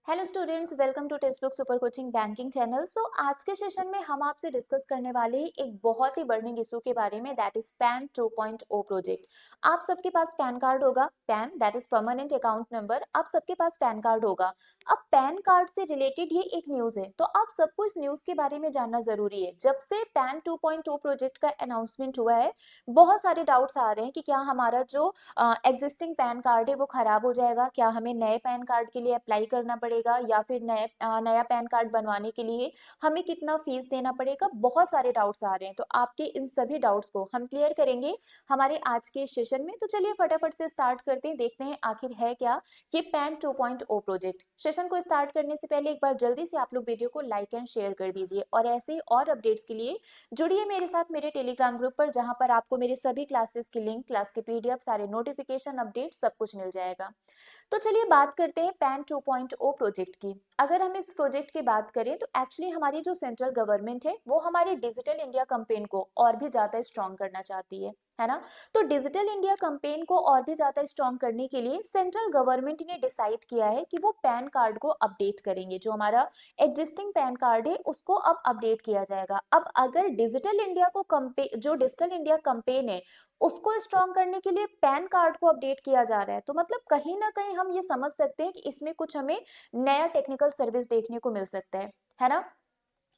Hello students, welcome to text book super coaching banking channel. So आज के session में हम आपसे डिस्कस करने वाले हैं एक बहुत ही बर्निंग इशू के बारे में, दैट इज पैन 2.0 प्रोजेक्ट। आप सबके पास पैन कार्ड होगा, pan that is permanent account number. आप सबके पास पैन कार्ड होगा। अब पैन कार्ड से रिलेटेड ये एक न्यूज है, तो आप सबको इस न्यूज के बारे में जानना जरूरी है। जब से पैन 2.0 प्रोजेक्ट का अनाउंसमेंट हुआ है, बहुत सारे डाउट्स आ रहे हैं कि क्या हमारा जो एग्जिस्टिंग पैन कार्ड है वो खराब हो जाएगा, क्या हमें नए पैन कार्ड के लिए अप्लाई करना पड़ेगा, या फिर नया पैन कार्ड बनवाने के लिए हमें कितना फीस देना पड़ेगा। बहुत सारे डाउट्स आ रहे हैं, तो आपके इन सभी डाउट्स को हम क्लियर करेंगे हमारे आज के सेशन में। तो चलिए फटाफट से स्टार्ट करते हैं, देखते हैं आखिर है क्या ये पैन 2.0 प्रोजेक्ट। सेशन को स्टार्ट करने से पहले एक बार जल्दी से आप लोग वीडियो को लाइक एंड शेयर कर दीजिए, और ऐसे और अपडेट्स के लिए जुड़िए मेरे साथ मेरे टेलीग्राम ग्रुप पर, जहां पर आपको मेरे सभी क्लासेस की लिंक, क्लास के पीडीएफ, सारे नोटिफिकेशन, अपडेट सब कुछ मिल जाएगा। तो चलिए बात करते हैं पैन 2.0 प्रोजेक्ट की। अगर हम इस प्रोजेक्ट की बात करें तो एक्चुअली हमारी जो सेंट्रल गवर्नमेंट है वो हमारे डिजिटल इंडिया कैंपेन को और भी ज्यादा स्ट्रॉन्ग करना चाहती है ना। तो डिजिटल इंडिया कैंपेन को और भी ज्यादा स्ट्रॉन्ग करने के लिए सेंट्रल गवर्नमेंट ने डिसाइड किया है कि वो पैन कार्ड को अपडेट करेंगे। जो हमारा एग्जिस्टिंग पैन कार्ड है उसको अब अपडेट किया जाएगा। अब अगर डिजिटल इंडिया को जो डिजिटल इंडिया कैंपेन है उसको स्ट्रॉन्ग करने के लिए पैन कार्ड को अपडेट किया जा रहा है, तो मतलब कहीं ना कहीं हम ये समझ सकते हैं कि इसमें कुछ हमें नया टेक्निकल सर्विस देखने को मिल सकता है ना।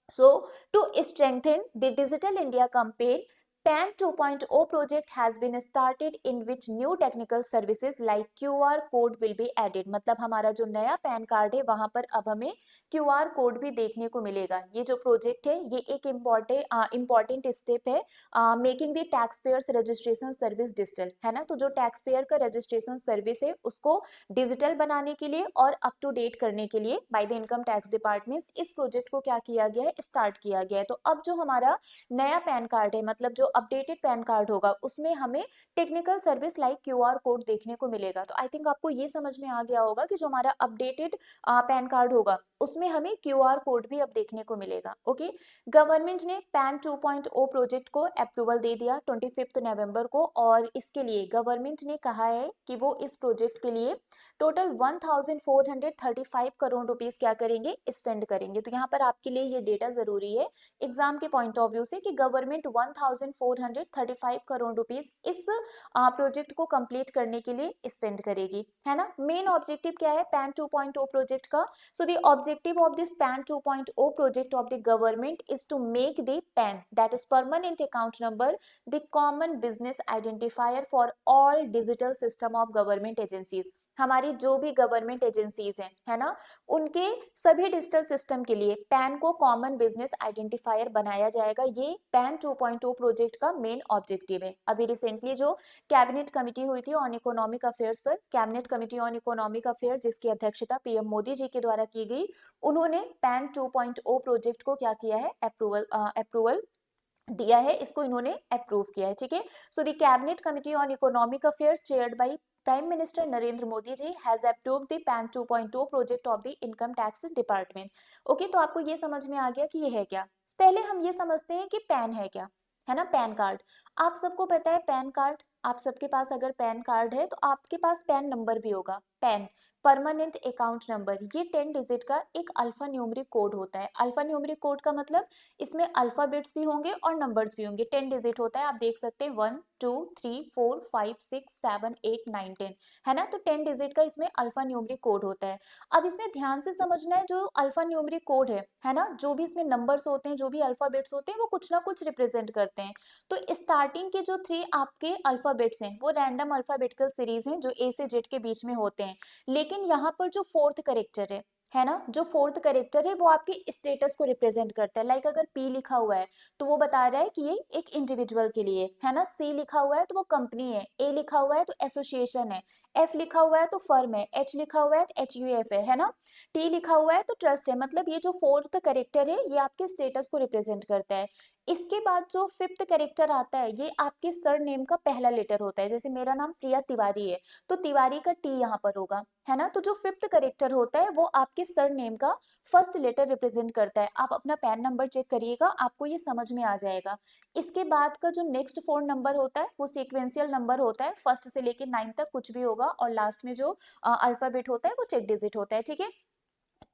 So, to strengthen the Digital India campaign, PAN 2.0 project has been started in which new technical services like QR code will be added। मतलब हमारा जो नया पैन कार्ड है वहां पर अब हमें QR कोड भी देखने को मिलेगा। ये जो प्रोजेक्ट है ये एक इम्पॉर्टेंट स्टेप है making the tax payers registration service digital, है ना। तो जो टैक्स पेयर का रजिस्ट्रेशन सर्विस है उसको डिजिटल बनाने के लिए और अप टू डेट करने के लिए by the income tax department इस प्रोजेक्ट को क्या किया गया है, स्टार्ट किया गया है। तो अब जो हमारा नया पैन कार्ड है, मतलब जो अपडेटेड पैन कार्ड होगा, उसमें हमें technical service like QR code देखने को मिलेगा। तो आई थिंक आपको ये समझ में आ गया होगा कि जो हमारा अपडेटेड पैन कार्ड होगा उसमें हमें क्यूआर कोड भी अब देखने को मिलेगा। ओके, गवर्नमेंट ने पैन 2.0 प्रोजेक्ट को अप्रूवल दे दिया 25 नवंबर को, और इसके लिए गवर्नमेंट ने कहा है कि वो इस प्रोजेक्ट के लिए टोटल 1435 करोड़ रुपीस क्या करेंगे, स्पेंड करेंगे। तो यहाँ पर आपके लिए ये डेटा जरूरी है एग्जाम के पॉइंट ऑफ व्यू से कि गवर्नमेंट 1435 करोड़ रुपीस इस प्रोजेक्ट को कंप्लीट करने के लिए स्पेंड करेगी, है ना। मेन ऑब्जेक्टिव क्या है पैन 2.0 प्रोजेक्ट का? So the objective of this PAN 2.0 project of the government is to make the PAN that is permanent account number the common business identifier for all digital system of government agencies. हमारी जो भी government agencies हैं, है ना, उनके सभी digital system के लिए पैन को कॉमन बिजनेस आइडेंटिफायर बनाया जाएगा। ये पैन 2.0 प्रोजेक्ट का मेन ऑब्जेक्टिव है। अभी रिसेंटली जो कैबिनेट कमेटी हुई थी ऑन इकोनॉमिक अफेयर्स पर, cabinet committee on economic affairs जिसकी अध्यक्षता पीएम मोदी जी के द्वारा की गई, उन्होंने पैन 2.0 प्रोजेक्ट को क्या किया है, अप्रूवल दिया है, इसको इन्होंने अप्रूव किया है। ठीक है, so the cabinet committee on economic affairs chaired by prime minister Narendra Modi ji has approved the PAN 2.0 project of the income tax department. Okay, तो आपको ये समझ में आ गया कि ये है क्या। पहले हम ये समझते हैं कि पैन है क्या, है ना। पैन कार्ड, आप सबको पता है पैन कार्ड, आप सबके पास अगर पैन कार्ड है तो आपके पास पैन नंबर भी होगा। पैन परमानेंट अकाउंट नंबर, ये 10 डिजिट का एक अल्फा न्यूमरिक कोड होता है। अल्फा न्यूमरिक कोड का मतलब इसमें अल्फाबेट्स भी होंगे और नंबर्स भी होंगे। 10 डिजिट होता है, आप देख सकते हैं 1 2 3 4 5 6 7 8 9 10, है ना। तो 10 डिजिट का इसमें अल्फा न्यूमरिक कोड होता है। अब इसमें ध्यान से समझना है, जो अल्फा न्यूमरिक कोड है ना, जो भी इसमें नंबर्स होते हैं, जो भी अल्फाबेट्स होते हैं, वो कुछ ना कुछ रिप्रेजेंट करते हैं। तो स्टार्टिंग के जो 3 आपके अल्फाबेट्स हैं वो रैंडम अल्फाबेटिकल सीरीज हैं जो ए से जेड के बीच में होते हैं। लेकिन यहाँ पर जो फोर्थ करेक्टर है ना, जो फोर्थ करेक्टर है वो आपके स्टेटस को रिप्रेजेंट करता है। लाइक अगर पी लिखा हुआ है तो वो बता रहा है कि ये एक इंडिविजुअल के लिए, है ना। सी लिखा हुआ है तो वो कंपनी है, ए लिखा हुआ है तो एसोसिएशन है, एफ लिखा हुआ है तो फर्म है, एच लिखा हुआ है तो HUF है ना, टी लिखा हुआ है तो ट्रस्ट है। मतलब ये जो फोर्थ करेक्टर है ये आपके स्टेटस को रिप्रेजेंट करता है। इसके बाद जो फिफ्थ करेक्टर आता है ये आपके सर नेम का पहला लेटर होता है। जैसे मेरा नाम प्रिया तिवारी है तो तिवारी का टी यहाँ पर होगा, है ना। तो जो फिफ्थ करेक्टर होता है वो आपके सर नेम का फर्स्ट लेटर रिप्रेजेंट करता है। आप अपना पैन नंबर चेक करिएगा, आपको ये समझ में आ जाएगा। इसके बाद का जो नेक्स्ट 4 नंबर होता है वो सीक्वेंशियल नंबर होता है, फर्स्ट से लेकर 9 तक कुछ भी होगा, और लास्ट में जो अल्फाबेट होता है वो चेक डिजिट होता है। ठीक है,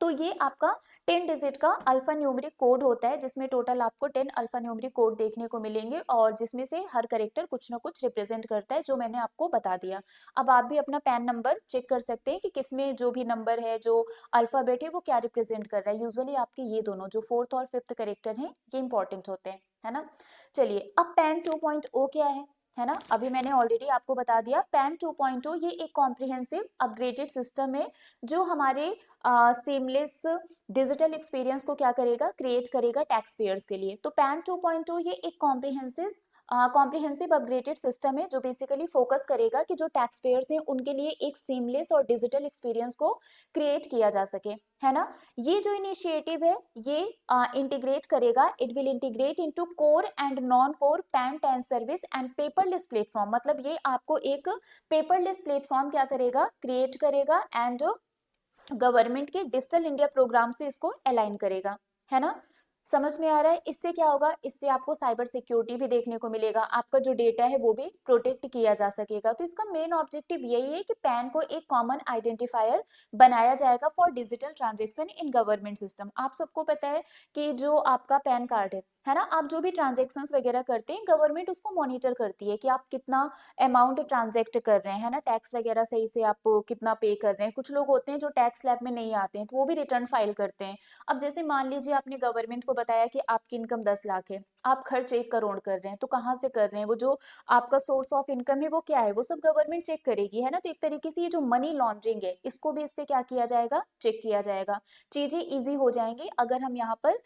तो ये आपका 10 डिजिट का अल्फा न्यूमेरिक कोड होता है, जिसमें टोटल आपको 10 अल्फा न्यूमेरिक कोड देखने को मिलेंगे और जिसमें से हर कैरेक्टर कुछ ना कुछ रिप्रेजेंट करता है, जो मैंने आपको बता दिया। अब आप भी अपना पैन नंबर चेक कर सकते हैं कि किसमें जो भी नंबर है, जो अल्फाबेट है, वो क्या रिप्रेजेंट कर रहा है। यूजुअली आपके ये दोनों जो फोर्थ और फिफ्थ कैरेक्टर हैं, ये इंपॉर्टेंट होते हैं, है ना। चलिए, अब पैन 2.0 क्या है ना। अभी मैंने ऑलरेडी आपको बता दिया, पैन 2.0 ये एक कॉम्प्रिहेंसिव अपग्रेडेड सिस्टम है जो हमारे सीमलेस डिजिटल एक्सपीरियंस को क्या करेगा, क्रिएट करेगा टैक्स पेयर्स के लिए। तो पैन 2.0 ये एक कॉम्प्रिहेंसिव अपग्रेडेड सिस्टम है जो बेसिकली फोकस करेगा कि जो टैक्स पेयर्स हैं उनके लिए एक सीमलेस और डिजिटल एक्सपीरियंस को क्रिएट किया जा सके, है ना। ये जो इनिशिएटिव है ये इंटीग्रेट करेगा, it will integrate into core and non core pan tan service and paperless platform. मतलब ये आपको एक पेपरलेस प्लेटफॉर्म क्या करेगा, क्रिएट करेगा एंड गवर्नमेंट के डिजिटल इंडिया प्रोग्राम से इसको अलाइन करेगा, है ना। समझ में आ रहा है। इससे क्या होगा, इससे आपको साइबर सिक्योरिटी भी देखने को मिलेगा, आपका जो डेटा है वो भी प्रोटेक्ट किया जा सकेगा। तो इसका मेन ऑब्जेक्टिव यही है कि पैन को एक कॉमन आइडेंटिफायर बनाया जाएगा for digital transaction in government system. आप सबको पता है कि जो आपका पैन कार्ड है ना, आप जो भी ट्रांजेक्शन्स वगैरह करते हैं गवर्नमेंट उसको मॉनिटर करती है कि आप कितना अमाउंट ट्रांजेक्ट कर रहे हैं, है ना। टैक्स वगैरह सही से आप कितना पे कर रहे हैं। कुछ लोग होते हैं जो टैक्स स्लैब में नहीं आते हैं तो वो भी रिटर्न फाइल करते हैं। अब जैसे मान लीजिए आपने गवर्नमेंट को बताया कि आपकी इनकम 10 लाख है, आप खर्च 1 करोड़ कर रहे हैं, तो कहाँ से कर रहे हैं, वो जो आपका सोर्स ऑफ इनकम है वो क्या है, वो सब गवर्नमेंट चेक करेगी, है ना। तो एक तरीके से ये जो मनी लॉन्ड्रिंग है इसको भी इससे क्या किया जाएगा, चेक किया जाएगा। चीजें ईजी हो जाएंगी अगर हम यहाँ पर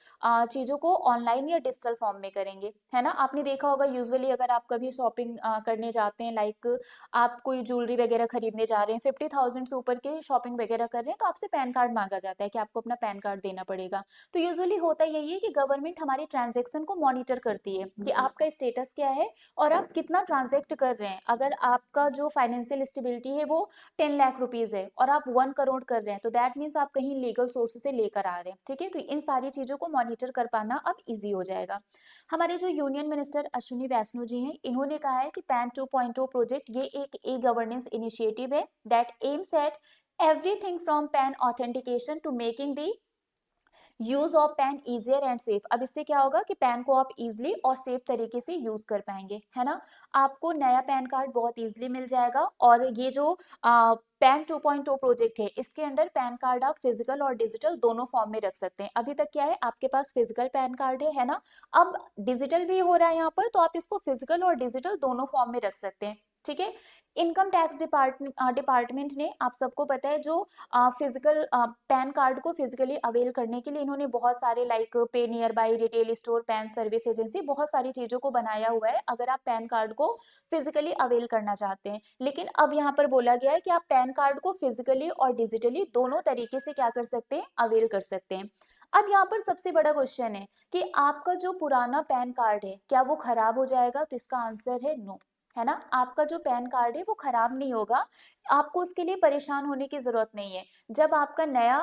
चीजों को ऑनलाइन या डिजिटल फॉर्म में करेंगे, है ना। आपने देखा होगा यूजुअली अगर आप कभी शॉपिंग करने जाते हैं, लाइक आप कोई ज्वेलरी वगैरह खरीदने जा रहे हैं, 50,000 से ऊपर के शॉपिंग वगैरह कर रहे हैं, तो आपसे पैन कार्ड मांगा जाता है कि आपको अपना पैन कार्ड देना पड़ेगा। तो यूजुअली होता यही है कि गवर्नमेंट हमारी ट्रांजेक्शन को मॉनिटर करती है कि आपका स्टेटस क्या है और आप कितना ट्रांजेक्ट कर रहे हैं। अगर आपका जो फाइनेंशियल स्टेबिलिटी है वो 10 लाख रुपीज है और आप 1 करोड़ कर रहे हैं, तो दैट मीन्स आप कहीं लीगल सोर्स से लेकर आ रहे हैं, ठीक है। तो इन सारी चीजों को मॉनिटर कर पाना अब ईजी हो जाएगा। हमारे जो यूनियन मिनिस्टर अश्विनी वैष्णो जी हैं, इन्होंने कहा है कि पैन 2.0 प्रोजेक्ट ये एक ई गवर्नेंस इनिशिएटिव है that aims at everything from PAN authentication to making the use of PAN easier and safe. अब इससे क्या होगा कि पैन को आप इजिली और सेफ तरीके से यूज कर पाएंगे, है ना। आपको नया पैन कार्ड बहुत इजिली मिल जाएगा और ये जो पैन 2.0 प्रोजेक्ट है इसके अंडर पैन कार्ड आप फिजिकल और डिजिटल दोनों फॉर्म में रख सकते हैं। अभी तक क्या है, आपके पास फिजिकल पैन कार्ड है ना। अब डिजिटल भी हो रहा है यहाँ पर, तो आप इसको फिजिकल और डिजिटल दोनों फॉर्म में रख सकते हैं, ठीक है। इनकम टैक्स डिपार्टमेंट ने, आप सबको पता है, जो फिजिकल पैन कार्ड को फिजिकली अवेल करने के लिए इन्होंने बहुत सारे लाइक पे near by, retail store, pan service agency, बहुत सारी चीजों को बनाया हुआ है अगर आप पैन कार्ड को फिजिकली अवेल करना चाहते हैं। लेकिन अब यहाँ पर बोला गया है कि आप पैन कार्ड को फिजिकली और डिजिटली दोनों तरीके से क्या कर सकते हैं, अवेल कर सकते हैं। अब यहाँ पर सबसे बड़ा क्वेश्चन है कि आपका जो पुराना पैन कार्ड है क्या वो खराब हो जाएगा, तो इसका आंसर है नो, है ना। आपका जो पैन कार्ड है वो खराब नहीं होगा, आपको उसके लिए परेशान होने की जरूरत नहीं है। जब आपका नया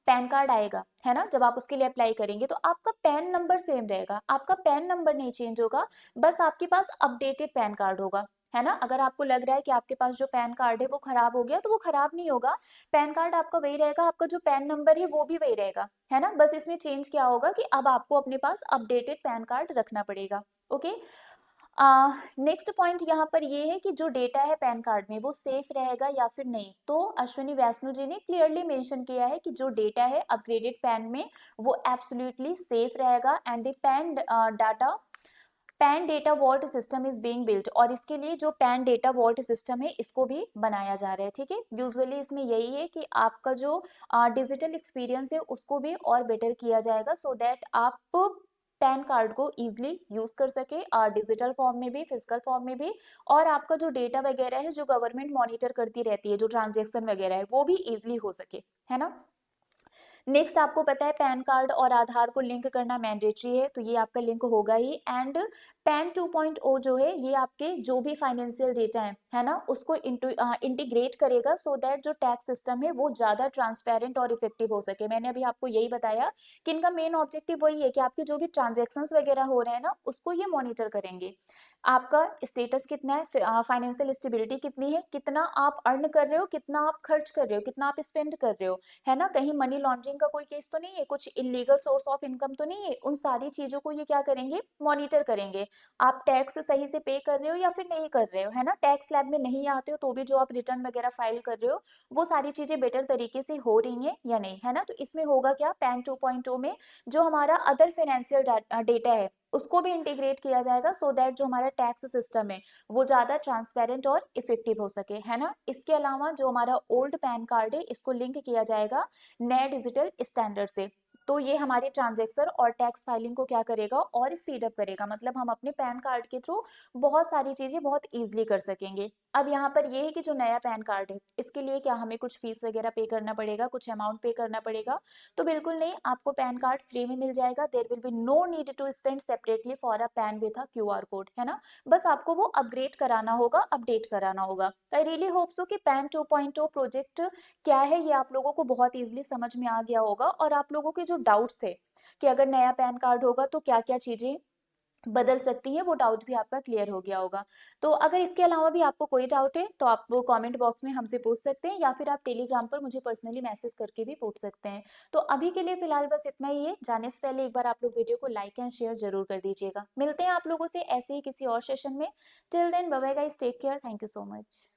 पैन कार्ड आएगा, है ना, जब आप उसके लिए अप्लाई करेंगे तो आपका पैन नंबर सेम रहेगा, आपका पैन नंबर नहीं चेंज होगा, बस आपके पास अपडेटेड पैन कार्ड होगा, है ना। अगर आपको लग रहा है कि आपके पास जो पैन कार्ड है वो खराब हो गया, तो वो खराब नहीं होगा, पैन कार्ड आपका वही रहेगा, आपका जो पैन नंबर है वो भी वही रहेगा, है ना। बस इसमें चेंज क्या होगा कि अब आपको अपने पास अपडेटेड पैन कार्ड रखना पड़ेगा। ओके, नेक्स्ट पॉइंट यहाँ पर ये है कि जो डेटा है पैन कार्ड में वो सेफ रहेगा या फिर नहीं। तो अश्विनी वैष्णो जी ने क्लियरली मेंशन किया है कि जो डेटा है अपग्रेडेड पैन में वो एब्सोल्युटली सेफ रहेगा and the PAN data vault system is being built, और इसके लिए जो पैन डेटा वॉल्ट सिस्टम है इसको भी बनाया जा रहा है, ठीक है। यूजुअली इसमें यही है कि आपका जो डिजिटल एक्सपीरियंस है उसको भी और बेटर किया जाएगा सो दैट आप पैन कार्ड को इजीली यूज कर सके, डिजिटल फॉर्म में भी, फिजिकल फॉर्म में भी, और आपका जो डेटा वगैरह है जो गवर्नमेंट मॉनिटर करती रहती है, जो ट्रांजेक्शन वगैरह है वो भी इजीली हो सके, है ना। नेक्स्ट आपको पता है पैन कार्ड और आधार को लिंक करना मैंडेटरी है, तो ये आपका लिंक होगा ही। एंड पैन 2.0 जो है ये आपके जो भी फाइनेंशियल डेटा है ना, उसको इंटीग्रेट करेगा सो दैट जो टैक्स सिस्टम है वो ज्यादा ट्रांसपेरेंट और इफेक्टिव हो सके। मैंने अभी आपको यही बताया कि इनका मेन ऑब्जेक्टिव वही है कि आपके जो भी ट्रांजेक्शन्स वगैरह हो रहे हैं ना उसको ये मॉनिटर करेंगे। आपका स्टेटस कितना है, फाइनेंशियल स्टेबिलिटी कितनी है, कितना आप अर्न कर रहे हो, कितना आप खर्च कर रहे हो, कितना आप स्पेंड कर रहे हो, है ना, कहीं मनी लॉन्ड्रिंग का कोई केस तो नहीं है, कुछ इलीगल सोर्स ऑफ इनकम तो नहीं है। उन सारी चीजों को ये क्या करेंगे, मॉनिटर करेंगे। आप टैक्स सही से पे कर रहे हो या फिर नहीं कर रहे हो, है ना, टैक्स स्लैब में नहीं आते हो तो भी जो आप रिटर्न वगैरह फाइल कर रहे हो वो सारी चीजें बेटर तरीके से हो रही हैं या नहीं, है ना। तो इसमें होगा क्या, पैन 2.0 में जो हमारा अदर फाइनेंशियल डेटा है उसको भी इंटीग्रेट किया जाएगा, सो दैट जो हमारा टैक्स सिस्टम है वो ज्यादा ट्रांसपेरेंट और इफेक्टिव हो सके, है ना। इसके अलावा जो हमारा ओल्ड पैन कार्ड है इसको लिंक किया जाएगा नए डिजिटल स्टैंडर्ड से। तो ये हमारे ट्रांजेक्शन और टैक्स फाइलिंग को क्या करेगा, और स्पीड अप करेगा, मतलब हम अपने पैन कार्ड के थ्रू बहुत सारी चीजें बहुत इजीली कर सकेंगे। अब यहाँ पर ये है कि जो नया पैन कार्ड है इसके लिए क्या हमें कुछ फीस वगैरह पे करना पड़ेगा, कुछ अमाउंट पे करना पड़ेगा? तो बिल्कुल नहीं, आपको पैन कार्ड फ्री में मिल जाएगा। There will be no need to spend separately for a PAN with a QR code, है ना। बस आपको वो अपग्रेड कराना होगा, अपडेट कराना होगा। आई रियली होप सो कि पैन 2.0 प्रोजेक्ट क्या है ये आप लोगों को बहुत इजीली समझ में आ गया होगा, और आप लोगों के जो डाउट्स थे कि अगर नया पैन कार्ड होगा तो क्या क्या चीजें बदल सकती हैं, वो डाउट भी आपका क्लियर हो गया होगा। तो अगर इसके अलावा भी आपको कोई डाउट है तो आप वो कमेंट बॉक्स में हमसे पूछ सकते हैं, या फिर आप टेलीग्राम पर मुझे पर्सनली मैसेज करके भी पूछ सकते हैं। तो अभी के लिए फिलहाल बस इतना ही है। जाने से पहले एक बार आप लोग वीडियो को लाइक एंड शेयर जरूर कर दीजिएगा। मिलते हैं आप लोगों से ऐसे ही किसी और सेशन में। Till then bye bye guys, take care, thank you so much.